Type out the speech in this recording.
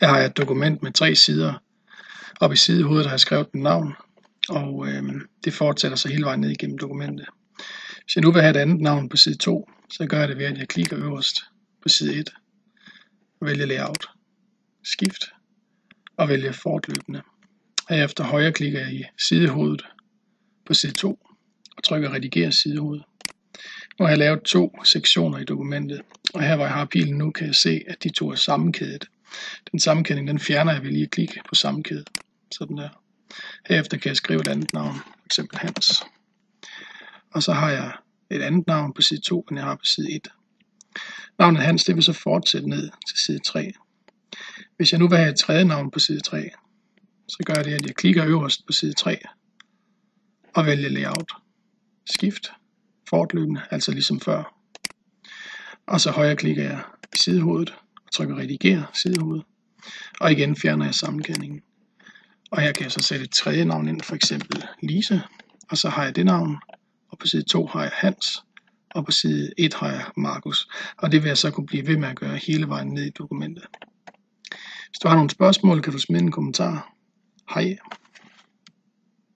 Her har jeg et dokument med 3 sider. Oppe i sidehovedet har jeg skrevet mit navn, og det fortsætter så hele vejen ned igennem dokumentet. Hvis jeg nu vil have et andet navn på side 2, så gør jeg det ved, at jeg klikker øverst på side 1, vælger layout, skift og vælger fortløbende. Herefter højre klikker jeg i sidehovedet på side 2 og trykker redigere sidehoved. Nu har jeg lavet 2 sektioner i dokumentet, og her hvor jeg har pilen nu, kan jeg se, at de 2 er sammenkædet. Den sammenkædning, den fjerner jeg ved lige at klikke på sammenkæde. Sådan der. Herefter kan jeg skrive et andet navn, f.eks. Hans. Og så har jeg et andet navn på side 2, end jeg har på side 1. Navnet Hans, det vil så fortsætte ned til side 3. Hvis jeg nu vil have et tredje navn på side 3, så gør jeg det, at jeg klikker øverst på side 3 og vælger layout, skift, fortløbende, altså ligesom før. Og så højre klikker jeg i sidehovedet og trykker redigere sidehovedet. Og igen fjerner jeg sammenkædningen. Og her kan jeg så sætte et tredje navn ind, for eksempel Lise. Og så har jeg det navn. Og på side 2 har jeg Hans. Og på side 1 har jeg Markus. Og det vil jeg så kunne blive ved med at gøre hele vejen ned i dokumentet. Hvis du har nogle spørgsmål, kan du smide en kommentar. Hej.